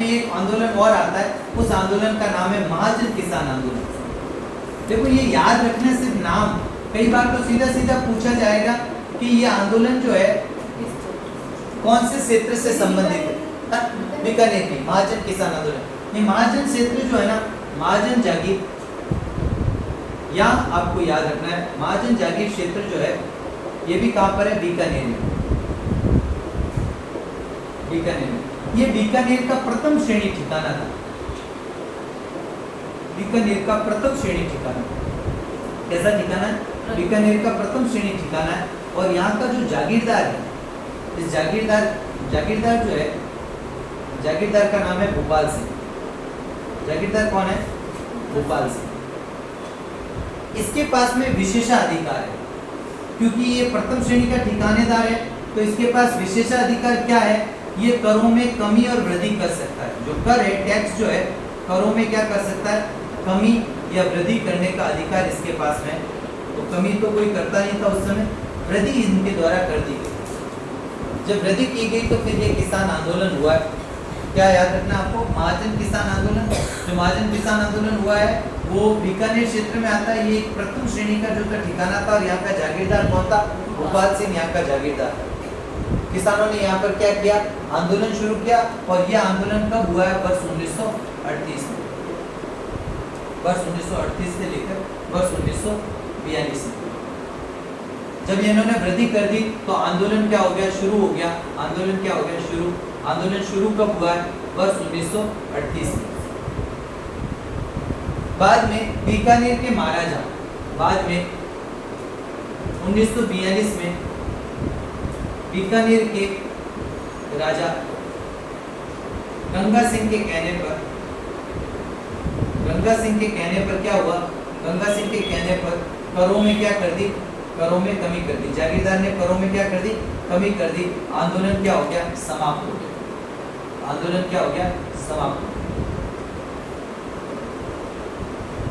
एक आंदोलन और आता है, उस आंदोलन का नाम है महाजन किसान आंदोलन। देखो ये याद रखना सिर्फ नाम, कई बार तो सीधा सीधा पूछा जाएगा कि ये आंदोलन जो है कौन से क्षेत्र से संबंधित है। बीकानेर की महाजन किसान आंदोलन। ये महाजन क्षेत्र जो है ना, महाजन जागीर, या आपको याद रखना है महाजन जागीर क्षेत्र जो है ये भी कहां पर है, बीकानेर में। बीकानेर में ये बीकानेर का प्रथम श्रेणी ठिकाना था। बीकानेर का प्रथम श्रेणी ठिकाना, कैसा ठिकाना है? बीकानेर का प्रथम श्रेणी ठिकाना है। और यहाँ का जो जागीरदार है, इस जागीरदार जो है, जागीरदार का नाम है भोपाल सिंह। जागीरदार कौन है? भोपाल सिंह। इसके पास में विशेषाधिकार है, क्योंकि ये प्रथम श्रेणी का ठिकानेदार है, तो इसके पास विशेषाधिकार क्या है? ये करों में कमी और वृद्धि कर सकता है। जो कर है, टैक्स जो है, करों में क्या कर सकता है? कमी या वृद्धि करने का अधिकार इसके पास है। तो कमी तो कोई करता नहीं था उस समय, वृद्धि इनके द्वारा कर दी गई। जब वृद्धि की गई तो फिर ये किसान आंदोलन हुआ है। क्या याद रखना आपको? महाजन किसान आंदोलन। जो महाजन किसान आंदोलन हुआ है वो बीकानेर क्षेत्र में आता है। ये एक प्रथम श्रेणी का जो ठिकाना था, और यहाँ का जागीरदार कौन था? भोपाल सिंह यहाँ का जागीरदार। किसानों ने यहाँ पर क्या किया? आंदोलन शुरू किया। और यह आंदोलन कब हुआ है? वर्ष 1938 में। वर्ष 1938 से लेकर वर्ष 1942 में। जब इन्होंने वृद्धि कर दी तो आंदोलन क्या हो गया? शुरू हो गया। आंदोलन क्या हो गया? शुरू। आंदोलन शुरू कब हुआ है? वर्ष 1938 में। बाद में बीकानेर के महाराजा, बाद में 1942 में बीकानेर के राजा गंगा सिंह के कहने पर, गंगा सिंह के कहने पर क्या हुआ? गंगा सिंह के कहने पर करों में क्या कर दी? करों में कमी कर दी। जागीरदार ने करों में क्या कर दी? कमी कर दी। आंदोलन क्या हो गया? समाप्त हो गया। आंदोलन क्या हो गया? समाप्त हो गया।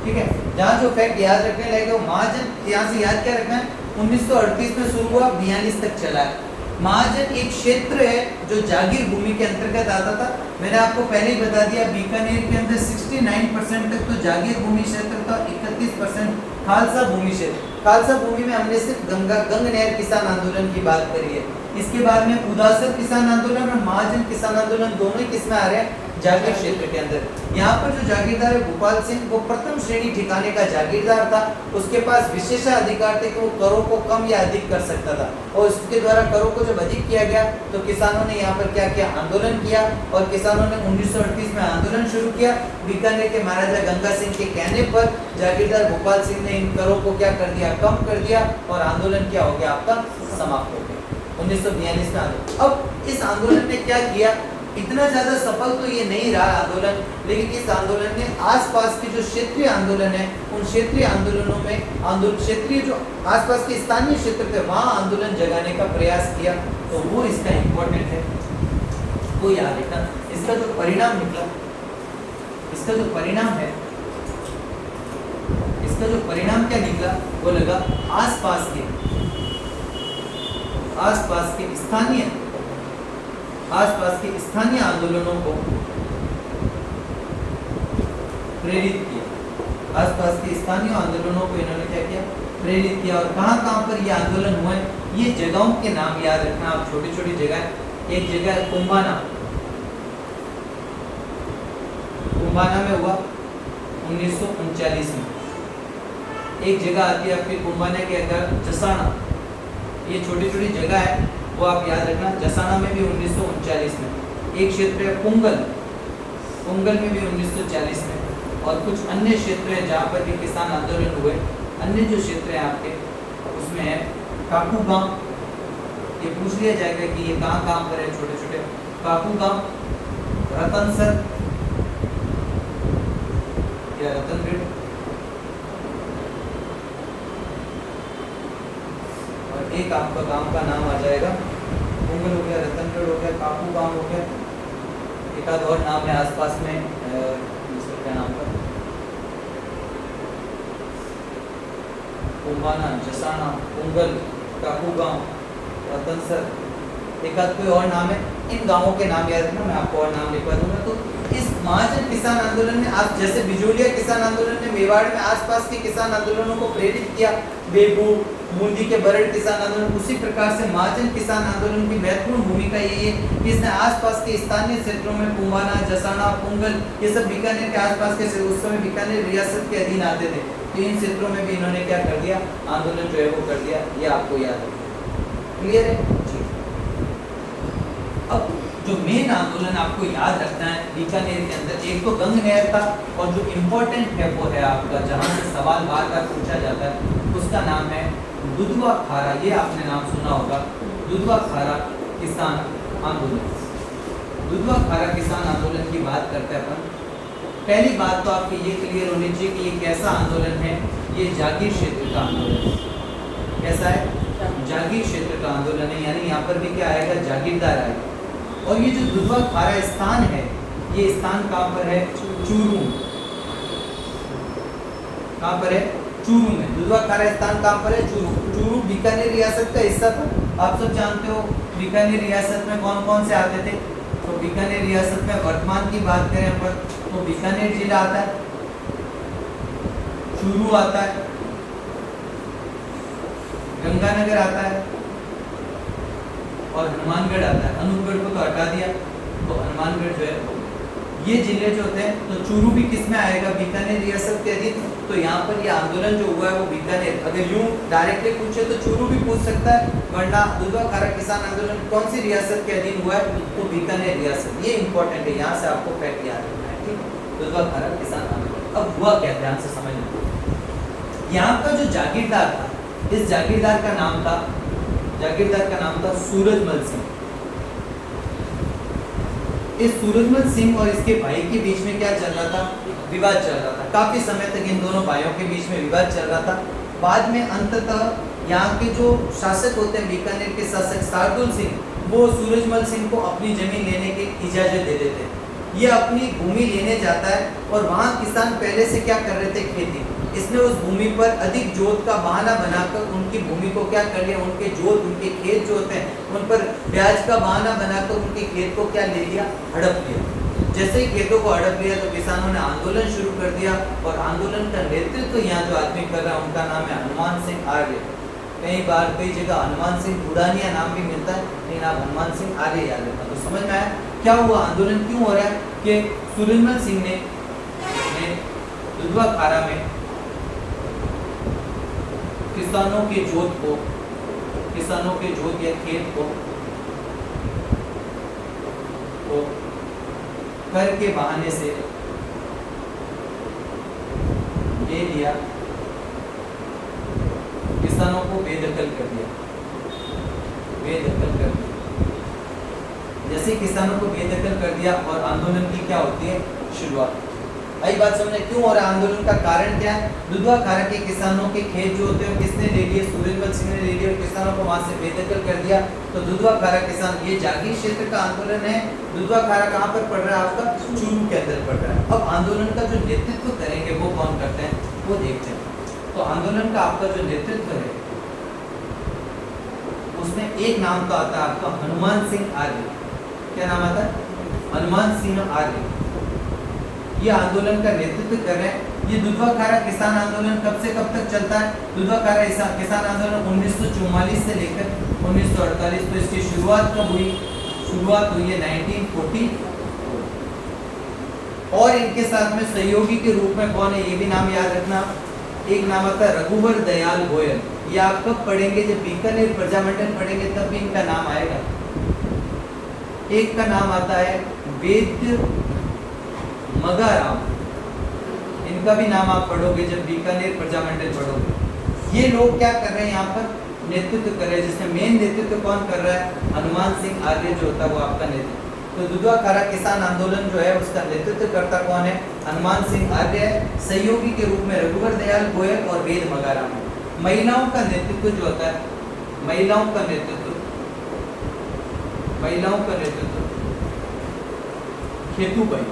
ठीक है, जहां जो फैक्ट याद रखने लगे वो महाजन, यहाँ से याद क्या रखना है? 1938 में शुरू हुआ, 42 तक चला है। महाजन एक क्षेत्र है जो जागीर भूमि के अंतर्गत आता था। मैंने आपको पहले ही बता दिया, बीकानेर के अंदर 69% तक तो जागीर भूमि क्षेत्र था, 31% खालसा भूमि क्षेत्र। खालसा भूमि में हमने सिर्फ गंग नहर किसान आंदोलन की बात करी है। इसके बाद में उदासर किसान आंदोलन और महाजन किसान आंदोलन दोनों ही किसमें आ रहे हैं? जागीर क्षेत्र के अंदर। यहाँ पर जो जागीरदार है भोपाल सिंह, वो प्रथम श्रेणी ठिकाने का जागीरदार था। उसके पास विशेषाधिकार थे कि वो करों को कम या अधिक कर सकता था, और उसके द्वारा करों को जब अधिक किया गया तो किसानों ने यहाँ पर क्या किया? आंदोलन किया। और किसानों ने 1938 में आंदोलन शुरू किया। बीकानेर के महाराजा गंगा सिंह के कहने पर जागीरदार भोपाल सिंह ने इन करों को क्या कर दिया? कम कर दिया, और आंदोलन क्या हो गया? आपका समाप्त हो गया 1942 में आंदोलन। अब इस आंदोलन ने क्या किया? इतना ज्यादा सफल तो ये नहीं रहा आंदोलन, लेकिन इस आंदोलन ने आसपास के जो क्षेत्रीय आंदोलन है, उन क्षेत्रीय आंदोलनों में क्षेत्रीय जो आसपास के स्थानीय क्षेत्र थे वहां आंदोलन जगाने का प्रयास किया। तो वो इसका इम्पोर्टेंट है, वो याद रखना। इसका जो परिणाम निकला, इसका जो परिणाम है, इसका जो परिणाम क्या निकला वो लगा आसपास के स्थानीय आंदोलनों को प्रेरित किया। आसपास के स्थानीय आंदोलनों को इन्होंने क्या किया? प्रेरित किया। और कहां पर ये आंदोलन हुए? ये जगहों के नाम याद रखना आप, छोटी छोटी जगह। एक जगह है कुंभाना। कुंभाना में हुआ 1939 में। एक जगह आती है आपके कुंभाना के अंदर जसाना। ये छोटी छोटी जगह है, वो आप याद रखना। जसाना में भी 1939 में। एक क्षेत्र है पुंगल, पुंगल में भी 1940 में। और कुछ अन्य क्षेत्र है जहाँ पर भी किसान आंदोलन हुए। अन्य जो क्षेत्र है आपके, उसमें है काकू गांव। ये पूछ लिया जाएगा कि ये कहाँ पर है? छोटे छोटे काकू गांव, रतनसर या रतनगढ़, और एक आपका गांव का नाम आ जाएगा पुंगल हो गया, रतनगढ़ हो गया, काकू गांव हो गया। एक आध और नाम है आसपास में, क्या नाम था? कुंभाना, जसाना, पुंगल, काकू गांव, रतनसर, एक आध कोई और नाम है। इन गांवों के नाम याद रखना, मैं आपको और नाम लिखवा दूंगा। तो महाजन किसान आंदोलन ने आज जैसे बिजोलिया किसान आंदोलन ने मेवाड़ में आसपास के किसान आंदोलनों को प्रेरित किया, बेबू बूंदी के बरड़ किसान आंदोलन, उसी प्रकार से महाजन किसान आंदोलन की महत्वपूर्ण भूमिका यही है कि इसने आसपास के स्थानीय क्षेत्रों में पुंबाना, जसाना, पुंगल, ये सब बीकानेर के आसपास के उस समय बीकानेर रियासत के अधीन आते थे, तो इन क्षेत्रों में भी इन्होंने क्या कर दिया, आंदोलन जो है वो कर दिया। ये आपको याद है, क्लियर है जी। अब जो मेन आंदोलन आपको याद रखना है बीकानेर के अंदर, एक तो गंग नहर था, और जो इम्पोर्टेंट है वो है आपका, जहाँ से सवाल बार बार पूछा जाता है, उसका नाम है दुधवा खारा। ये आपने नाम सुना होगा, दुधवा खारा किसान आंदोलन। दुधवा खारा किसान आंदोलन की बात करते हैं अपन। पहली बात तो आपकी ये क्लियर होनी चाहिए कि ये कैसा आंदोलन है, ये जागीर क्षेत्र का आंदोलन है। कैसा है? जागीर क्षेत्र का आंदोलन है, यानी यहाँ पर भी क्या आएगा, जागीरदार आएगा। और ये जो दुधवा खारा स्थान है, ये स्थान कहाँ पर है, चूरू। कहाँ पर है, चूरू में। दुधवा खारा स्थान कहाँ पर है, चूरू। चूरू बीकानेर रियासत का हिस्सा था, आप सब जानते हो। बीकानेर रियासत में कौन कौन से आते थे, तो बीकानेर रियासत में वर्तमान की बात करें अपन तो बीकानेर जिला आता है, चूरू आता है, गंगानगर आता है और हनुमानगढ़ आता है। अनूपगढ़ को तो हटा दिया, तो हनुमानगढ़ जो है, ये जिले जो होते हैं, तो चूरू भी किस में आएगा, बीकानेर रियासत के अधीन। तो यहाँ पर ये आंदोलन जो हुआ है वो बीकानेर, अगर यूं डायरेक्टली पूछे तो चूरू भी पूछ सकता है, वरना दुधवा खारा किसान आंदोलन कौन सी रियासत के अधीन हुआ है, तो बीकानेर रियासत। ये इंपॉर्टेंट है, यहाँ से आपको फैक्ट याद रखना है, ठीक है। दुधवा खारा किसान आंदोलन अब हुआ क्या, ध्यान से समझ लो। यहाँ का जो जागीरदार था, इस जागीरदार का नाम था, जागीरदार का नाम था सूरजमल सिंह। इस सूरजमल सिंह और इसके भाई के बीच में क्या चल रहा था, विवाद चल रहा था। काफी समय तक इन दोनों भाइयों के बीच में विवाद चल रहा था। बाद में अंततः यहाँ के जो शासक होते हैं, बीकानेर के शासक शार्दुल सिंह, वो सूरजमल सिंह को अपनी जमीन लेने की इजाजत दे देते हैं। ये अपनी भूमि लेने जाता है और वहाँ किसान पहले से क्या कर रहे थे, खेती। इसने उस भूमि पर अधिक जोत का बहाना बनाकर उनकी भूमि को क्या कर लिया, उनके जोत, उनके खेत जो होते हैं उन पर ब्याज का बहाना बनाकर उनके खेत को क्या ले लिया, हड़प लिया। जैसे ही खेतों को हड़प लिया तो किसानों ने आंदोलन शुरू कर दिया, और आंदोलन का नेतृत्व यहाँ जो आदमी कर रहा है उनका नाम है हनुमान सिंह आर्य। कई बार कई जगह हनुमान सिंह बुढ़ानिया नाम भी मिलता है, लेकिन आप हनुमान सिंह आर्य याद रखना। तो समझ में आया क्या हुआ, आंदोलन क्यों हो रहा है, कि सूरजमल सिंह ने दुधवा खारा में किसानों के जोत या खेत को कर के बहाने से ले लिया, किसानों को बेदखल कर दिया। जैसे किसानों को बेदखल कर दिया और आंदोलन की क्या होती है, शुरुआत। आई बात समझे क्यों हो रहा है, आंदोलन का कारण क्या है। दुधवा खारा के किसानों के खेत जो होते हैं किसने ले लिए, सूरजमल सिंह ने ले लिए और किसानों को वहां से बेदखल कर दिया। तो दुधवा खारा किसान, ये जागीर क्षेत्र का आंदोलन है। दुधवा खारा कहाँ पर पड़ रहा है, आपका चूरू के अंदर पड़ रहा है। अब आंदोलन का जो नेतृत्व करेंगे वो कौन करते हैं, वो देखते हैं। तो आंदोलन का आपका जो नेतृत्व है उसमें एक नाम तो आता है आपका हनुमान सिंह आर्य। क्या नाम आता है, हनुमान सिंह आर्य। ये आंदोलन का नेतृत्व कर रहे हैं। ये दुधवा खारा किसान आंदोलन कब से कब तक चलता है, दुधवा खारा किसान आंदोलन 1944 से लेकर 1948। तो इसकी शुरुआत कब हुई, शुरुआत हुई है 1940। और इनके साथ में सहयोगी के रूप में कौन है, ये भी नाम याद रखना। एक नाम आता है रघुवर दयाल गोयल। ये आप कब पढ़ेंगे, जब बीकानेर प्रजामंडल पढ़ेंगे तब भी इनका नाम आएगा। एक का नाम आता है वेद मगाराम, इनका भी नाम आप पढ़ोगे जब बीकानेर प्रजामंडल पढ़ोगे। ये लोग क्या कर रहे हैं, यहाँ पर नेतृत्व कर रहे हैं, जिसमें मेन नेतृत्व कौन कर रहा है, हनुमान सिंह आर्य जो होता है वो आपका नेतृत्व। तो दुधवा खारा किसान आंदोलन जो है उसका नेतृत्व करता कौन है, हनुमान सिंह आर्य है। सहयोगी के रूप में रघुवर दयाल गोयल और वेद मगाराम है। महिलाओं का नेतृत्व जो होता है, महिलाओं का नेतृत्व खेतूबाई।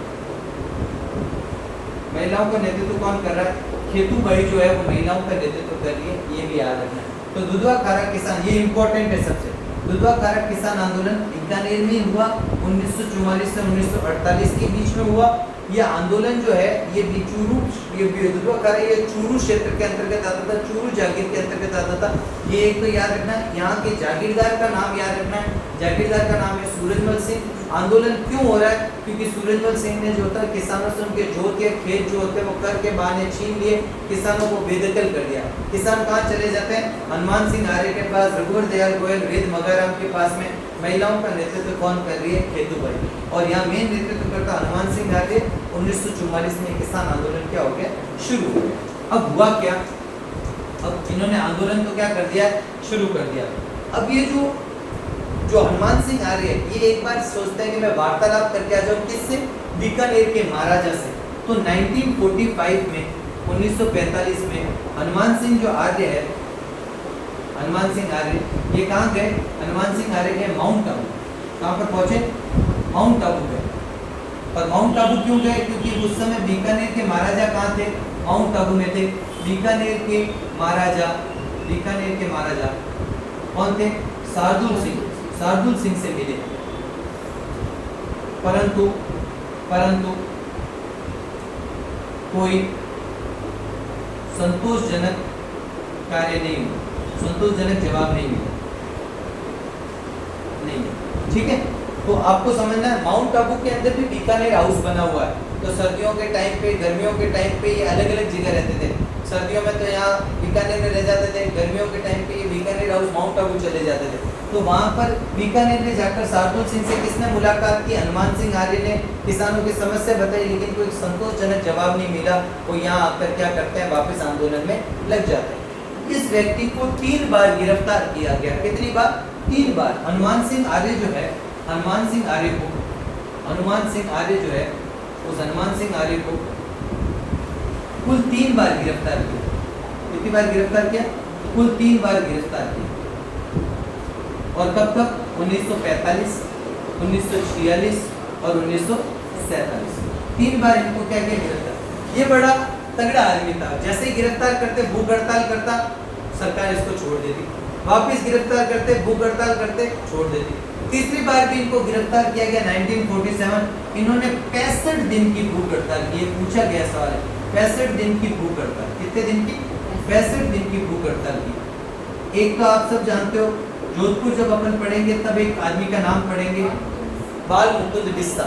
महिलाओं का नेतृत्व कौन कर रहा है, खेतूबाई जो है वो महिलाओं का नेतृत्व कर रही है, ये भी याद रखना है। तो दुधवा खारा किसान, ये इंपॉर्टेंट है सबसे। दुधवा खारा किसान आंदोलन बीकानेर में हुआ 1944 से 1948 के बीच में हुआ। ये आंदोलन जो है ये दुधवा खारा ये चूरू क्षेत्र के अंतर्गत आता था, चूरू जागीर के अंतर्गत आता था। ये एक तो याद रखना है, यहाँ के जागीरदार का नाम याद रखना है, जागीरदार का नाम है सूरजमल सिंह। आंदोलन क्यों हो रहा है? क्योंकि सूरजमल सिंह ने जो होता है किसानों से उनके जोत या खेत जो होते हैं वो कर के बहाने छीन लिए, किसानों को बेदखल कर दिया। किसान कहाँ चले जाते हैं? हनुमान सिंह आर्य के पास, रघुवर दयाल गोयल, वेद मगाराम के पास में। महिलाओं का नेतृत्व कौन कर रही है? खेतूबाई। और यहाँ मेन नेतृत्व करता हनुमान सिंह आर्य। 1944 में किसान आंदोलन क्या हो गया? शुरू हो गया। अब हुआ क्या? अब इन्होंने आंदोलन तो क्या कर दिया? शुरू कर दिया। अब ये जो हनुमान सिंह आर्य ये एक बार सोचते हैं कि मैं वार्तालाप करके आ जाऊं, किससे? बीकानेर के महाराजा से। तो 1945 में 1945 में हनुमान सिंह जो आर्य है, हनुमान सिंह आर्य ये कहाँ गए? हनुमान सिंह आर्य गए माउंट आबू। कहाँ पर पहुंचे? माउंट आबू गए। और माउंट आबू क्यों गए? क्योंकि उस समय बीकानेर के महाराजा कहाँ थे? माउंट आबू में थे। बीकानेर के महाराजा कौन थे? शार्दुल सिंह से मिले, परंतु कोई संतोषजनक कार्य नहीं हुआ, संतोषजनक जवाब नहीं मिला। ठीक है, तो आपको समझना है माउंट आबू के अंदर भी बीकानेर हाउस बना हुआ है। तो सर्दियों के टाइम पे, गर्मियों के टाइम पे ये अलग अलग जगह रहते थे। सर्दियों में तो यहाँ बीकानेर में रह जाते थे, गर्मियों के टाइम पे ये बीकानेर हाउस माउंट आबू चले जाते थे। तो वहाँ पर बीकानेर में जाकर शार्दुल सिंह से किसने मुलाकात की? हनुमान सिंह आर्य ने किसानों की समस्या बताई, लेकिन कोई संतोषजनक जवाब नहीं मिला। वो यहाँ आकर क्या करते हैं? वापस आंदोलन में लग जाते हैं। इस व्यक्ति को 3 बार गिरफ्तार किया गया। कितनी बार? 3 बार। हनुमान सिंह आर्य जो है, हनुमान सिंह आर्य जो है, उस हनुमान सिंह आर्य को कुल 3 बार गिरफ्तार किया। कितनी बार गिरफ्तार किया? कुल 3 बार गिरफ्तार किया। और कब कब? 1945, 1946 और 1947। 3 बार इनको क्या किया? गिरफ्तार। ये बड़ा तगड़ा आदमी था। जैसे ही गिरफ्तार करते, भूख हड़ताल करता, सरकार इसको छोड़ देती। वापस गिरफ्तार करते, भूख हड़ताल करते, छोड़ देती। तीसरी बार भी इनको गिरफ्तार किया गया 1947। इन्होंने 65 दिन की भूख हड़ताल की। पूछा गया सवाल है, 65 दिन की भूख हड़ताल। कितने दिन की? 65 दिन की भूख हड़ताल की। एक तो आप सब जानते हो, जोधपुर जब अपन पढ़ेंगे तब एक आदमी का नाम पढ़ेंगे, बाल मुकुंद बिस्सा।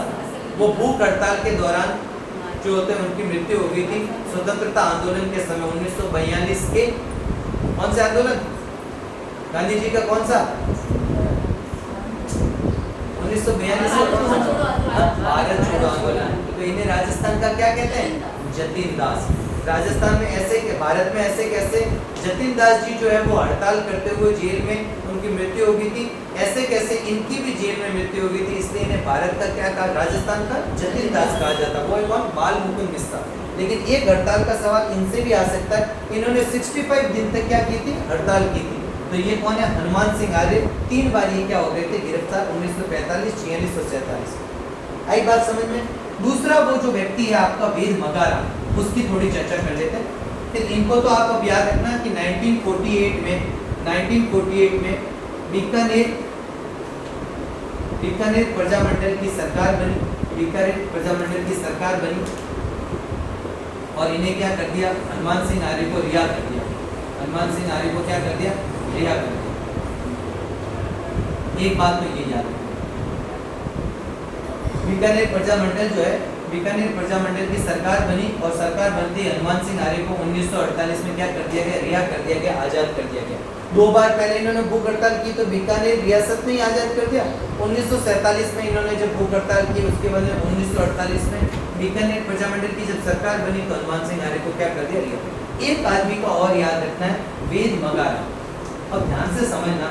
वो भूख हड़ताल के दौरान जो होते हैं उनकी मृत्यु हो गई थी स्वतंत्रता आंदोलन के समय 1942 के। कौन से आंदोलन? गांधी जी का कौन सा? 1942 का कौन सा? भारत छोड़ो आंदोलन। तो इन्हें राजस्थान का क्या कहते हैं? जतिन दास। राजस्थान में ऐसे, भारत में ऐसे कैसे? जतिन दास जी जो है वो हड़ताल करते हुए जेल में उनकी मृत्यु हो गई थी। ऐसे कैसे? इनकी भी जेल में मृत्यु हो गई थी, इसलिए इन्हें भारत का क्या कहा? राजस्थान का जतिन दास कहा जाता। वो है कौन? बाल मुकुंद बिस्सा। लेकिन एक हड़ताल का सवाल इनसे भी आ सकता है। इन्होंने 65 दिन तक क्या की थी? हड़ताल की थी। तो ये कौन है? हनुमान सिंह आर्य। 3 बार ये क्या हो गए थे? गिरफ्तार। 1945, 46 और 47। आई बात समझ में? दूसरा वो जो व्यक्ति है आपका वेद मगाराम, उसकी थोड़ी चर्चा कर लेते हैं। फिर इनको तो आप अब याद रखना कि 1948 में बीकानेर प्रजामंडल की सरकार बनी। और इन्हें क्या कर दिया? हनुमान सिंह आर्य को रिहा कर दिया। हनुमान सिंह आर्य को क्या कर दिया? रिहा कर दिया। एक बात तो ये याद रखना, बीकानेर प्रजामंडल जो है, बीकानेर प्रजामंडल की सरकार बनी और सरकार बनते ही हनुमान सिंह आर्य को 1948 में क्या कर दिया गया? रिहा कर दिया गया, आजाद कर दिया गया। 2 बार पहले इन्होंने भूख हड़ताल की तो बीकानेर रियासत में ही आजाद कर दिया। 1947 में इन्होंने जब भूख हड़ताल की, उसके बाद 1948 में बीकानेर प्रजामंडल की जब सरकार बनी तो हनुमान सिंह आर्य को क्या कर दिया? रिहा। एक आदमी का और याद रखना है, वेद मगाराम। अब ध्यान से समझना,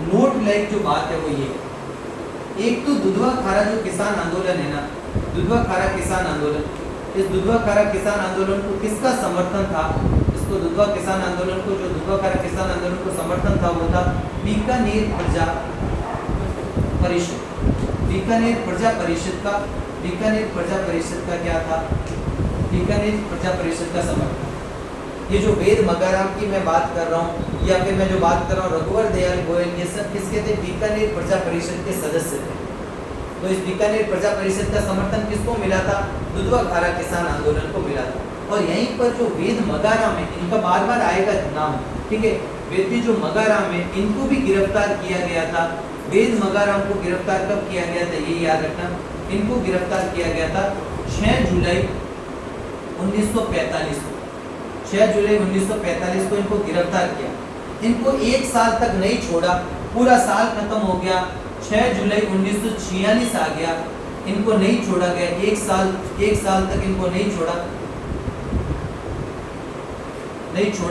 नोट लाइक जो बात है वो ये, एक तो दुधवा खारा जो किसान आंदोलन है ना, दुधवा खारा किसान आंदोलन, इस दुधवा खारा किसान आंदोलन को किसका समर्थन था? इसको दुधवा किसान आंदोलन को, जो दुधवा खारा किसान आंदोलन को समर्थन था वो था बीकानेर प्रजा परिषद। बीकानेर प्रजा परिषद का क्या था? बीकानेर प्रजा परिषद का समर्थन। ये जो वेद मगाराम की मैं बात कर रहा हूँ या फिर मैं जो बात कर रहा हूँ रघुवर दयाल गोयल, ये सब किसके थे? बीकानेर प्रजा परिषद के सदस्य थे। तो इस बीकानेर प्रजा परिषद का समर्थन किसको मिला था? दुधवा खारा किसान आंदोलन को मिला था। और यहीं पर जो वेद मगाराम है, इनका बार बार आएगा नाम, ठीक है। वेद जो मगाराम है, इनको भी गिरफ्तार किया गया था। वेद मगाराम को गिरफ्तार कब किया गया था, ये याद रखना। इनको गिरफ्तार किया गया था 6 जुलाई 1945 को। 6 जुलाई 1945 को इनको गिरफ्तार किया। इनको 1 साल तक नहीं छोड़ा, पूरा साल खत्म हो गया, 6 जुलाई 1946 आ गया, इनको नहीं छोड़ा गया। 1 साल तक इनको नहीं छोड़ा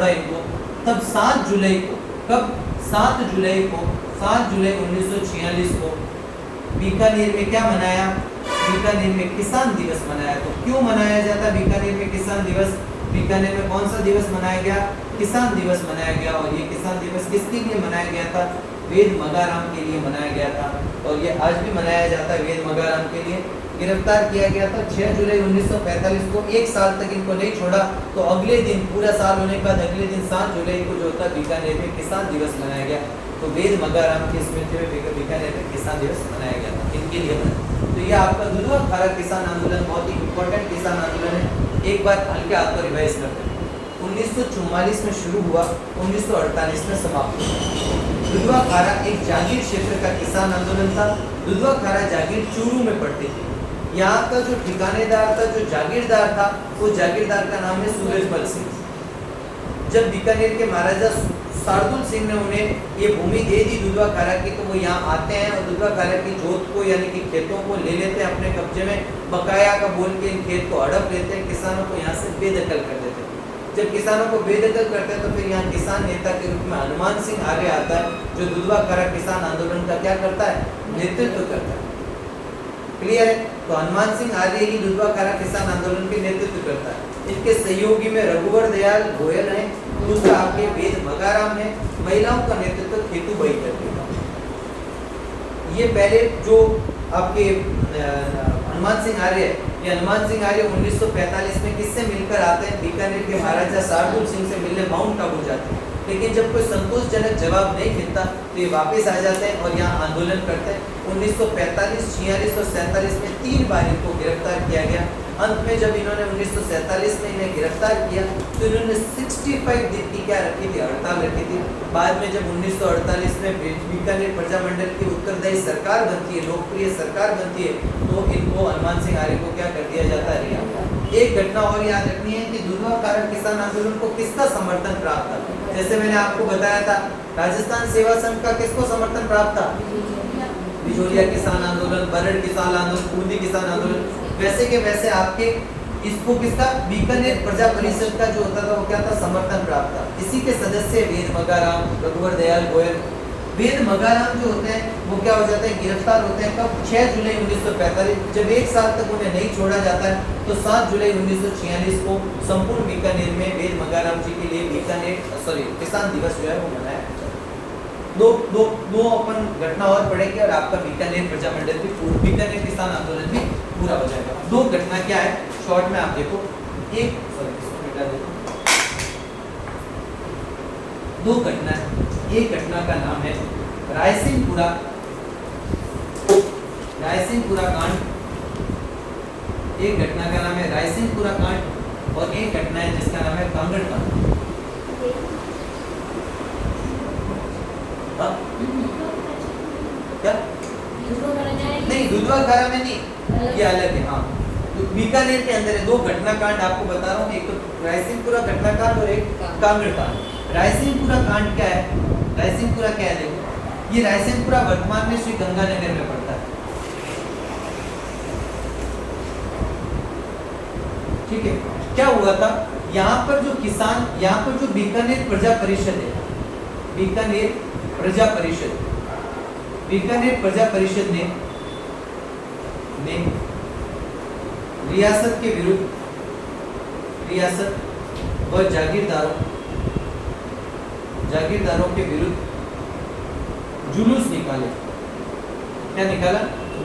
इनको। तब 7 जुलाई को, कब? 7 जुलाई 1946 को बीकानेर में क्या मनाया? बीकानेर में किसान दिवस मनाया। तो क्यों मनाया जाता बीकानेर में किसान दिवस? बीकानेर में कौन सा दिवस मनाया गया? किसान दिवस मनाया गया। और ये किसान दिवस किसके लिए मनाया गया था? वेद मगाराम के लिए मनाया गया था। और ये आज भी मनाया जाता है वेद मगाराम के लिए। गिरफ्तार किया गया था 6 जुलाई 1945 को। 1 साल तक इनको नहीं छोड़ा। तो अगले दिन, पूरा साल होने के बाद अगले दिन 7 जुलाई को जो था बीकानेर में किसान दिवस मनाया गया। तो वेद मगाराम की स्मृति में बीकानेर में किसान दिवस मनाया गया था, इनके लिए। तो ये आपका दुधवा खारा किसान आंदोलन बहुत ही इंपॉर्टेंट किसान आंदोलन है। एक बार हल्के हाथ पर रिवाइज करते हैं। 1944 में शुरू हुआ, 1948 में समाप्त हुआ। दुधवा खारा एक जागीर क्षेत्र का किसान आंदोलन था। दुधवा खारा जागीर चूरू में पड़ती थी। यहाँ का जो ठिकानेदार था, जो जागीरदार था, वो जागीरदार का नाम है सूरजमल सिंह। जब बीकानेर के महाराजा शार्दुल सिंह ने उन्हें ये भूमि दे दी दुधवा खारा की, तो वो यहाँ आते हैं और दुधवा खारा की जोत को यानी कि खेतों को ले लेते हैं अपने कब्जे में। बकाया का बोल के इन खेत को हड़प लेते हैं, किसानों को यहाँ से बेदखल कर देते हैं। जब किसानों को बेदखल करते हैं तो फिर यहाँ किसान नेता के रूप में हनुमान सिंह आर्य आता है, जो दुधवा खारा किसान आंदोलन का क्या करता है? नेतृत्व करता है। क्लियर है? तो हनुमान सिंह आर्य ही दुधवा खारा किसान आंदोलन के नेतृत्व करता है। इनके सहयोगी में रघुवर दयाल गोयल है, दूसरा आपके वेद मगाराम है। महिलाओं का नेतृत्व खेतूबाई करती है। ये पहले जो आपके हनुमान सिंह आर्य, ये हनुमान सिंह आर्य 1945 में किससे मिलकर आते हैं? बीकानेर के महाराजा शार्दुल सिंह से मिलने माउंट आबू जाते हैं। लेकिन जब कोई संतोषजनक जवाब नहीं मिलता तो ये वापस आ जाते हैं और यहाँ आंदोलन करते हैं। 1945, 46 और 47 में 3 बार इनको गिरफ्तार किया गया। अंत में जब इन्होंने 1947 में इन्हें गिरफ्तार किया तो इन्होंने 65 दिन की क्या रखी थी? हड़ताल रखी थी। बाद में जब 1948 में बीकानेर प्रजामंडल की उत्तरदायी सरकार बनती है, लोकप्रिय सरकार बनती है, तो इनको हनुमान सिंह आर्य को क्या कर दिया जाता है? रिहा। एक घटना और याद रखनी है कि दुधवा खारा किसान आंदोलन को किसका समर्थन प्राप्त था? जैसे मैंने आपको बताया था, राजस्थान सेवा संघ का किसको समर्थन प्राप्त था? बिजोरिया किसान आंदोलन, बरड़ किसान आंदोलन, बूंदी किसान आंदोलन। वैसे के वैसे आपके इसको किसका? बीकानेर प्रजा परिषद का जो होता था वो क्या था? समर्थन प्राप्त था। इसी के सदस्य वेद मगाराम, रघुवर दयाल गोयल। वेद मगाराम जो होते हैं वो क्या हो जाते हैं? गिरफ्तार होते हैं। कब? 6 जुलाई 1945। जब 1 साल तक उन्हें नहीं छोड़ा जाता है तो 7 जुलाई 1946 को संपूर्ण बीकानेर में वेद मगाराम जी के लिए किसान दिवस जो है वो मनाया जाता है। दो अपन घटना और पढ़ेंगे और आपका बीकानेर प्रजामंडल भी, बीकानेर किसान आंदोलन भी पूरा हो जाएगा। 2 घटना क्या है शॉर्ट में आप देखो। दो घटना है। एक घटना का नाम है रायसिंहपुरा कांड। एक घटना का नाम है रायसिंहपुरा कांड और एक घटना है जिसका नाम है कांगड़ कांड। क्या? नहीं, दुधवा खारा में नहीं, ये अलग है। हाँ, तो बीकानेर के अंदर है। 2 घटना कांड आपको बता रहा हूँ, एक तो रायसिंहपुरा घटना कांड और एक कांगड़ कांड। रायसिंहपुरा कांड क्या है? रायसिंहपुरा क्या है? देखो, ये रायसिंहपुरा वर्तमान में श्री गंगानगर में पड़ता है। ठीक है, क्या हुआ था? यहाँ पर जो किसान, यहाँ पर जो बीकानेर प्रजा परिषद है, बीकानेर प्रजा परिषद ने रियासत के विरुद्ध, रियासत व जागीरदारों के विरुद्ध जुलूस निकाले। क्या निकाला?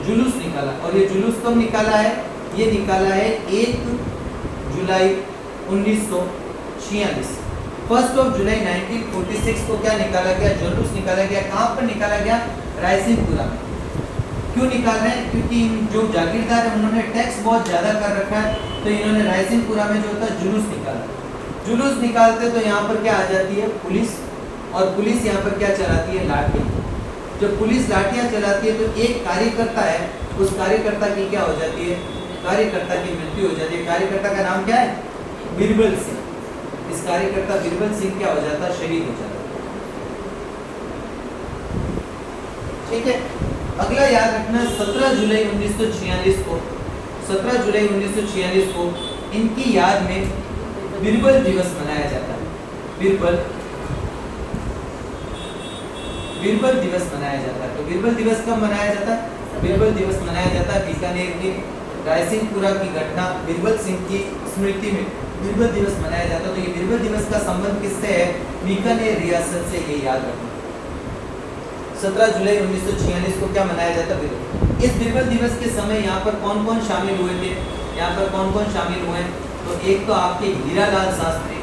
जुलूस निकाला। और ये जुलूस कब निकाला है? ये निकाला है 1 जुलाई 1946 1 जुलाई 1946 को क्या निकाला गया, जुलूस निकाला गया। कहाँ पर निकाला गया? रायसिंहपुरा में। क्यों निकाल रहे हैं? क्योंकि जो जागीरदार है उन्होंने टैक्स बहुत ज्यादा कर रखा है, तो इन्होंने रायसिंहपुरा में जो होता है जुलूस निकाला। जुलूस निकालते तो यहाँ पर क्या आ जाती है? पुलिस, और पुलिस यहाँ पर क्या चलाती है? लाठियाँ। जब पुलिस लाठियाँ चलाती है तो एक कार्यकर्ता है, उस कार्यकर्ता की क्या हो जाती है? कार्यकर्ता की मृत्यु हो जाती है। कार्यकर्ता का नाम क्या है? बिरबल सिंह। इस कार्यकर्ता बिरबल सिंह क्या हो जाता है? शहीद हो जाता है। ठीक है, अगला याद रखना 17 जुलाई 1946 को 17 जुलाई 1946 को इनकी याद में बिरबल दिवस मनाया जाता है। बिरबल दिवस मनाया जाता है। तो बिरबल दिवस कब मनाया जाता है? बिरबल दिवस मनाया जाता है बीकानेर के रायसिंहपुरा की घटना बिरबल सिंह की स्मृति में बिरबल दिवस मनाया जाता है। तो ये बिरबल दिवस का संबंध किससे है? बीकानेर रियासत से, ये याद रखना। 17 जुलाई 1946 को क्या मनाया जाता है? बिरबल। इस बिरबल दिवस के समय यहाँ पर कौन कौन शामिल हुए थे? यहाँ पर कौन कौन शामिल हुए? तो एक तो आपके हीरालाल शास्त्री,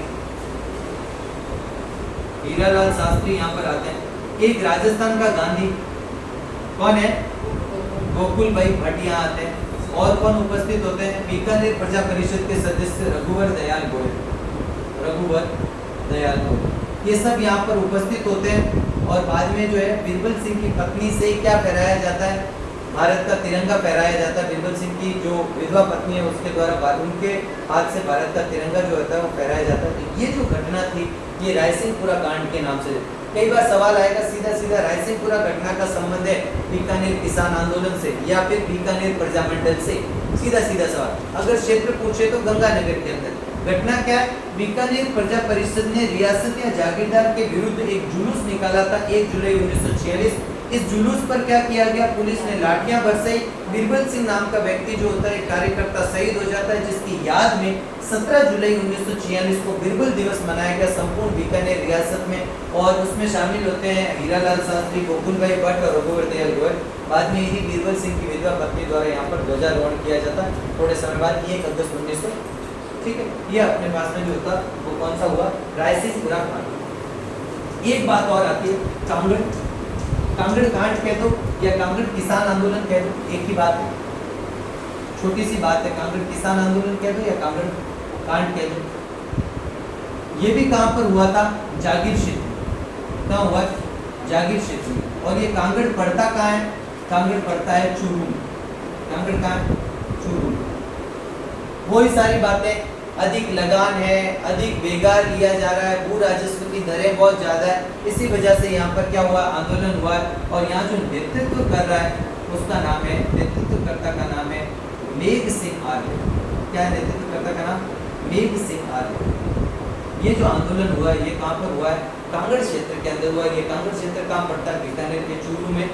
हीरालाल शास्त्री यहाँ पर आते हैं। एक राजस्थान का गांधी कौन है? गोकुल भाई भट्ट यहाँ आते हैं। और कौन उपस्थित होते हैं? बीकानेर प्रजा परिषद के सदस्य रघुवर दयाल गोयल, रघुवर दयाल गोयल, ये सब यहाँ पर उपस्थित होते हैं। और बाद में जो है बिरबल सिंह की पत्नी से क्या फहराया जाता है? भारत का तिरंगा फहराया जाता है। बिरबल सिंह की जो विधवा पत्नी है उसके द्वारा उनके हाथ से भारत का तिरंगा जो होता है वो फहराया जाता है। तो ये जो घटना थी ये रायसिंहपुरा कांड के नाम से। कई बार सवाल आएगा सीधा सीधा रायसिंहपुरा घटना का संबंध है बीकानेर किसान आंदोलन से या फिर बीकानेर प्रजामंडल से, सीधा सीधा सवाल। अगर क्षेत्र पूछे तो गंगानगर के अंदर घटना क्या है? बीकानेर प्रजा परिषद ने रियासत या जागीरदार के विरुद्ध एक जुलूस निकाला था 1 जुलाई 1946। इस जुलूस पर क्या किया गया? पुलिस ने लाठियां बरसाई। बिरबल सिंह नाम का व्यक्ति जो होता है कार्यकर्ता शहीद हो जाता है, जिसकी याद में 17 जुलाई 1946 को बिरबल दिवस मनाया गया संपूर्ण बीकानेर रियासत में। और उसमें शामिल होते हैं हीरालाल शास्त्री, गोकुल भाई भट्ट और रघुवर दयाल गोयल। बाद में ही बिरबल सिंह की विधवा पत्नी द्वारा यहाँ पर ध्वजारोहण किया जाता है थोड़े समय बाद, 1 अगस्त 1900। ठीक है, ये अपने पास में जो होता वो कौन सा हुआ? रायसिंहपुरा कांड। एक बात और आती है, कांगड़, कांगड़ कांड कह दो या कांगड़ किसान आंदोलन कह दो, एक ही बात है, छोटी सी बात है। कांगड़ किसान आंदोलन कह दो या कांगड़ कांड कह दो। ये भी कहाँ पर हुआ था? जागीर क्षेत्र में। कहाँ हुआ? जागीर क्षेत्र में। और ये कांगड़ पड़ता कहाँ है? कांगड़ पड़ता है चूरू में। कांगड़ कहाँ है? चूरू में। वही सारी बातें, अधिक लगान है, अधिक बेगार लिया जा रहा है, भू राजस्व की दरें बहुत ज्यादा है, इसी वजह से यहाँ पर क्या हुआ? आंदोलन हुआ। और यहाँ जो नेतृत्व कर रहा है उसका नाम है, नेतृत्वकर्ता का नाम है मेघ सिंह आर्य। क्या है नेतृत्वकर्ता का नाम? मेघ सिंह आर्य। ये जो आंदोलन हुआ ये कहाँ पर हुआ है? कांगड़ क्षेत्र के अंदर हुआ। ये कांगड़ क्षेत्र कहाँ पड़ता है? बीकानेर के चूरू में।